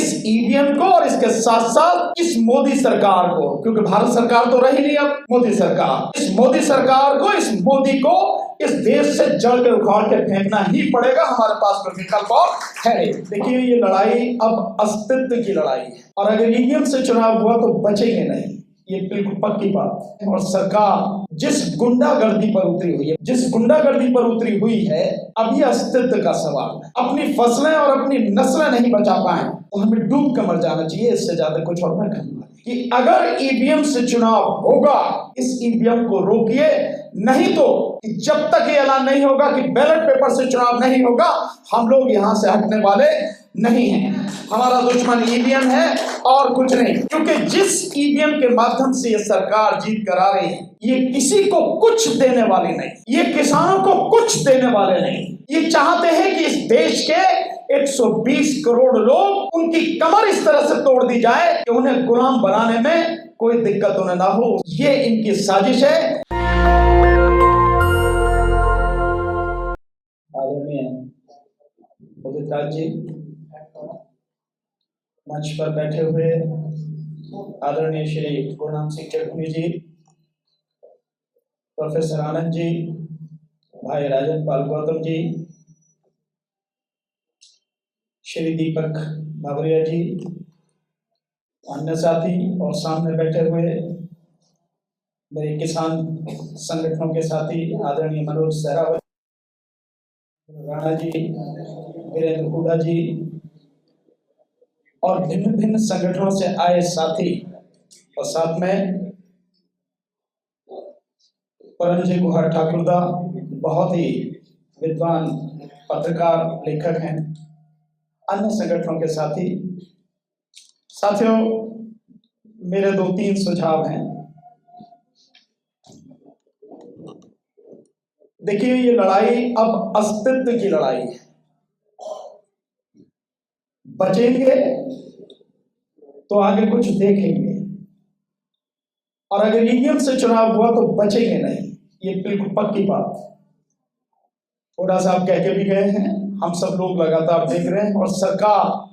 इस ईवीएम को और इसके साथ साथ इस मोदी सरकार को, क्योंकि भारत सरकार तो रही नहीं, अब मोदी सरकार, इस मोदी सरकार को, इस मोदी को इस देश से जड़ के उखाड़ के फेंकना ही पड़ेगा। हमारे पास कोई विकल्प और है नहीं। देखिए, ये लड़ाई अब अस्तित्व की लड़ाई है और अगर ईवीएम से चुनाव हुआ तो बचेंगे नहीं, ये बिल्कुल पक्की बात है। और सरकार जिस गुंडागर्दी पर उतरी हुई है, जिस गुंडागर्दी पर उतरी हुई है, अब ये अस्तित्व का सवाल है। अपनी फसलें और अपनी नस्लें नहीं बचा पाए तो हमें डूब कर मर जाना चाहिए, इससे ज्यादा कुछ और मैं कहूंगा कि अगर ईवीएम से चुनाव होगा, इस ईवीएम को रोकिए, नहीं तो जब तक ये ऐलान नहीं होगा कि बैलेट पेपर से चुनाव नहीं होगा, हम लोग यहां से हटने वाले नहीं हैं। हमारा दुश्मन ईवीएम है और कुछ नहीं, क्योंकि जिस ईवीएम के माध्यम से ये सरकार जीत कर आ रही है, ये किसी को कुछ देने वाली नहीं, ये किसानों को कुछ देने वाले नहीं। ये चाहते हैं कि इस देश के 120 करोड़ लोग, उनकी कमर इस तरह से तोड़ दी जाए कि उन्हें गुलाम बनाने में कोई दिक्कत उन्हें ना हो। ये इनकी साजिश है। आदरणीय उदित राज जी, मंच पर बैठे हुए आदरणीय श्री गुरनाम सिंह चटनी जी, प्रोफेसर आनंद जी, भाई राजन पाल गौतम जी, श्री दीपक भावरिया जी, अन्य साथी और सामने बैठे हुए मेरे किसान संगठनों के साथी आदरणीय मनोज सहरावत, राणा जी, वीरेंद्र हुडा जी और भिन्न भिन्न संगठनों से आए साथी, और साथ में परमजी गुहार ठाकुरदा, बहुत ही विद्वान पत्रकार लेखक हैं, अन्य संगठनों के साथी। साथियों, मेरे 2-3 सुझाव हैं। देखिए, ये लड़ाई अब अस्तित्व की लड़ाई है। बचेंगे तो आगे कुछ देखेंगे और अगर ईवीएम से चुनाव हुआ तो बचेंगे नहीं, ये बिल्कुल पक्की बात है। थोड़ा सा आप कह के भी गए हैं, हम सब लोग लगातार देख रहे हैं। और सरकार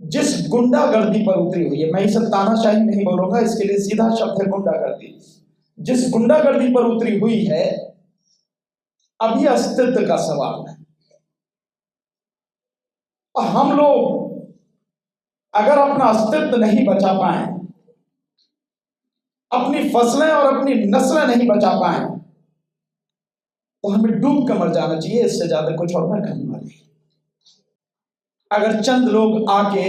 जिस गुंडागर्दी पर उतरी हुई है, मैं इसे तानाशाही नहीं बोलूंगा, इसके लिए सीधा शब्द है गुंडागर्दी। जिस गुंडागर्दी पर उतरी हुई है, अब ये अस्तित्व का सवाल है। और हम लोग अगर अपना अस्तित्व नहीं बचा पाए, अपनी फसलें और अपनी नस्लें नहीं बचा पाए, तो हमें डूब कर मर जाना चाहिए, इससे ज्यादा कुछ और मैं कहूंगा नहीं। अगर चंद लोग आके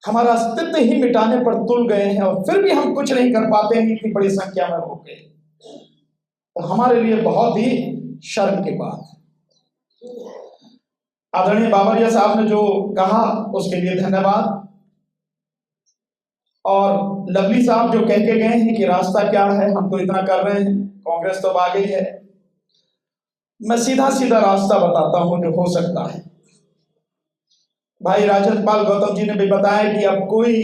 हमारा अस्तित्व ही मिटाने पर तुल गए हैं और फिर भी हम कुछ नहीं कर पाते हैं इतनी बड़ी संख्या में होके, तो हमारे लिए बहुत ही शर्म की बात है। आदरणीय बाबरिया साहब ने जो कहा उसके लिए धन्यवाद, और लवली साहब जो कह के गए हैं कि रास्ता क्या है, हम तो इतना कर रहे हैं, कांग्रेस तो आ गई है। मैं सीधा सीधा रास्ता बताता हूं जो हो सकता है। भाई राजन पाल गौतम जी ने भी बताया कि अब कोई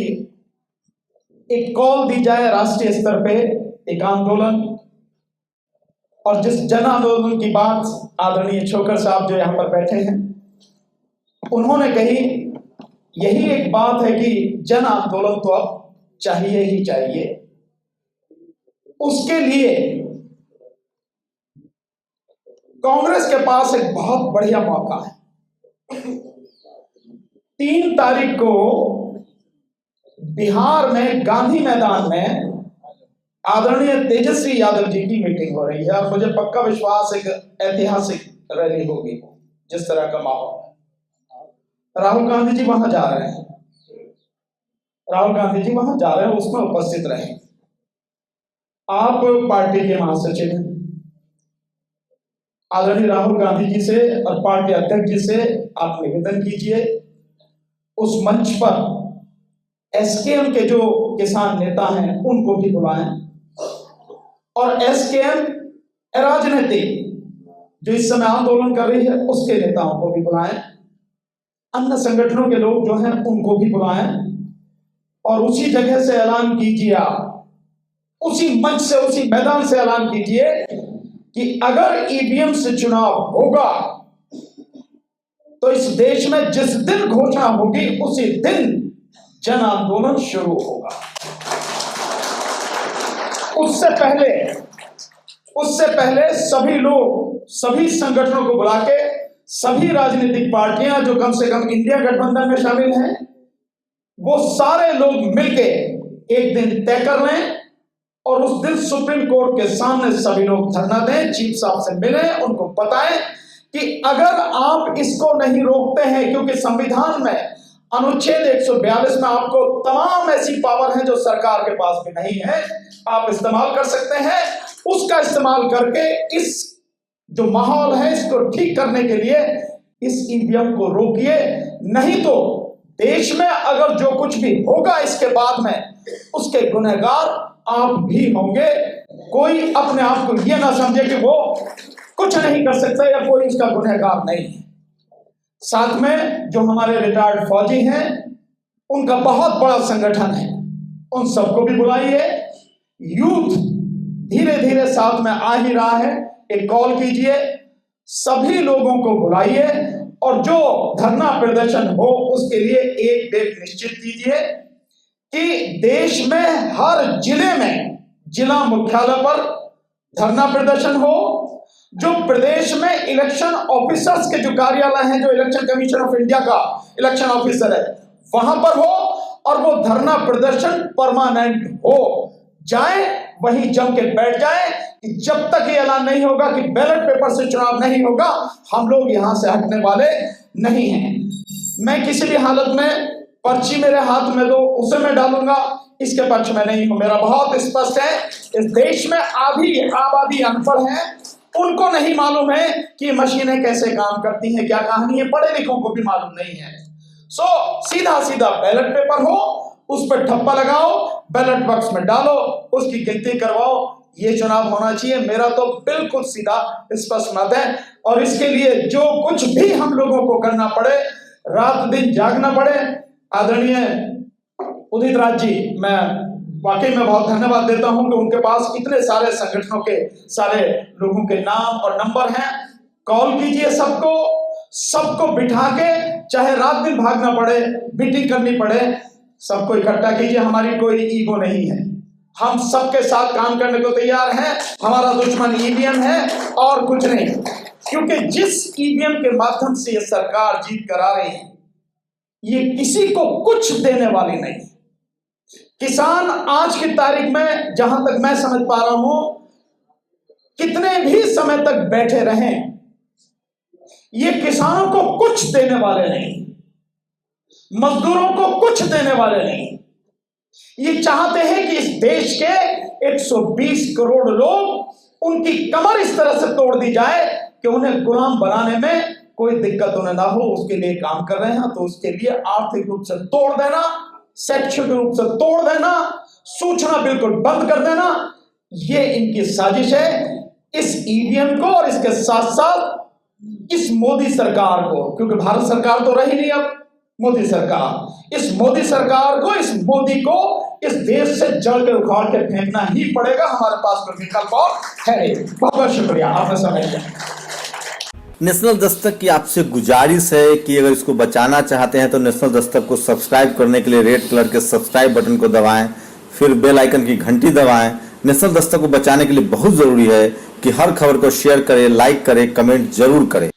एक कॉल दी जाए राष्ट्रीय स्तर पे, एक आंदोलन, और जिस जन आंदोलन की बात आदरणीय छोकर साहब जो यहाँ पर बैठे हैं उन्होंने कही, यही एक बात है कि जन आंदोलन तो अब चाहिए ही चाहिए। उसके लिए कांग्रेस के पास एक बहुत बढ़िया मौका है। 3 तारीख को बिहार में गांधी मैदान में आदरणीय तेजस्वी यादव जी की मीटिंग हो रही है और मुझे पक्का विश्वास है कि ऐतिहासिक रैली होगी। जिस तरह का माहौल, राहुल गांधी जी वहां जा रहे हैं, राहुल गांधी जी वहां जा रहे हैं, उसमें उपस्थित रहे। आप पार्टी के महासचिव हैं, आदरणीय राहुल गांधी जी से और पार्टी अध्यक्ष जी से आप निवेदन कीजिए, उस मंच पर एसकेएम के जो किसान नेता हैं उनको भी बुलाएं, और एसकेएम राजनीतिक जो इस समय आंदोलन कर रही है उसके नेताओं को भी बुलाएं, अन्य संगठनों के लोग जो हैं उनको भी बुलाएं, और उसी जगह से ऐलान कीजिए, आप उसी मंच से, उसी मैदान से ऐलान कीजिए कि अगर ईवीएम से चुनाव होगा तो इस देश में जिस दिन घोषणा होगी उसी दिन जन आंदोलन शुरू होगा। उससे पहले सभी लोग, सभी संगठनों को बुला के सभी राजनीतिक पार्टियां जो कम से कम इंडिया गठबंधन में शामिल हैं, वो सारे लोग मिलके एक दिन तय कर लें और उस दिन सुप्रीम कोर्ट के सामने सभी लोग धरना दें, चीफ साहब से मिलें, उनको बताएं कि अगर आप इसको नहीं रोकते हैं, क्योंकि संविधान में अनुच्छेद 142 में आपको तमाम ऐसी पावर है जो सरकार के पास भी नहीं है, आप इस्तेमाल कर सकते हैं। उसका इस्तेमाल करके इस जो माहौल है इसको ठीक करने के लिए इस ईवीएम को रोकिए, नहीं तो देश में अगर जो कुछ भी होगा इसके बाद में उसके गुनहगार आप भी होंगे। कोई अपने आप को यह ना समझे कि वो कुछ नहीं कर सकता या कोई उसका गुनहगार नहीं है। साथ में जो हमारे रिटायर्ड फौजी हैं उनका बहुत बड़ा संगठन है, उन सबको भी बुलाइए। यूथ धीरे धीरे साथ में आ ही रहा है, एक कॉल कीजिए, सभी लोगों को बुलाइए और जो धरना प्रदर्शन हो उसके लिए एक डेट निश्चित कीजिए कि देश में हर जिले में, जिला मुख्यालय पर धरना प्रदर्शन हो। जो प्रदेश में इलेक्शन ऑफिसर्स के जो कार्यालय हैं, जो इलेक्शन कमीशन ऑफ इंडिया का इलेक्शन ऑफिसर है, वहां पर हो और वो धरना प्रदर्शन परमानेंट हो जाए, वहीं जम के बैठ जाए कि जब तक ये ऐलान नहीं होगा कि बैलेट पेपर से चुनाव नहीं होगा, हम लोग यहां से हटने वाले नहीं हैं। मैं किसी भी हालत में पर्ची मेरे हाथ में दो उसे मैं डालूंगा, इसके पक्ष में नहीं हूं। मेरा बहुत स्पष्ट है, इस देश में आबादी अनपढ़ है, उनको नहीं मालूम है कि मशीनें कैसे काम करती हैं, क्या कहानी है, पढ़े लिखों को भी मालूम नहीं है। सो सीधा सीधा बैलेट पेपर हो, उस पर ठप्पा लगाओ, बैलेट बॉक्स में डालो, उसकी गिनती करवाओ, ये चुनाव होना चाहिए। मेरा तो बिल्कुल सीधा स्पष्ट मत है और इसके लिए जो कुछ भी हम लोगों को करना पड़े, रात दिन जागना पड़े। आदरणीय उदित राज जी, मैं वाकई में बहुत धन्यवाद देता हूं कि उनके पास इतने सारे संगठनों के सारे लोगों के नाम और नंबर हैं। कॉल कीजिए सबको बिठा के, चाहे रात दिन भागना पड़े, मीटिंग करनी पड़े, सबको इकट्ठा कीजिए। हमारी कोई ईगो नहीं है, हम सबके साथ काम करने को तैयार हैं। हमारा दुश्मन ईवीएम है और कुछ नहीं, क्योंकि जिस ईवीएम के माध्यम से ये सरकार जीत करा रही है, ये किसी को कुछ देने वाली नहीं। किसान आज की तारीख में, जहां तक मैं समझ पा रहा हूं, कितने भी समय तक बैठे रहें, ये किसानों को कुछ देने वाले नहीं, मजदूरों को कुछ देने वाले नहीं। ये चाहते हैं कि इस देश के 120 करोड़ लोग, उनकी कमर इस तरह से तोड़ दी जाए कि उन्हें गुलाम बनाने में कोई दिक्कत उन्हें ना हो। उसके लिए काम कर रहे हैं, तो उसके लिए आर्थिक रूप से तोड़ देना, शैक्षिक रूप से तोड़ देना, सूचना बिल्कुल बंद कर देना, ये इनकी साजिश है। इस ईवीएम को और इसके साथ साथ इस मोदी सरकार को, क्योंकि भारत सरकार तो रही नहीं अब, मोदी सरकार, इस मोदी सरकार को, इस मोदी को इस देश से जड़ के उखाड़ के फेंकना ही पड़ेगा। हमारे पास कोई विकल्प और है नहीं। बहुत बहुत शुक्रिया, आपने समय दिया। नेशनल दस्तक की आपसे गुजारिश है कि अगर इसको बचाना चाहते हैं तो नेशनल दस्तक को सब्सक्राइब करने के लिए रेड कलर के सब्सक्राइब बटन को दबाएं, फिर बेल आइकन की घंटी दबाएं। नेशनल दस्तक को बचाने के लिए बहुत जरूरी है कि हर खबर को शेयर करें, लाइक करें, कमेंट जरूर करें।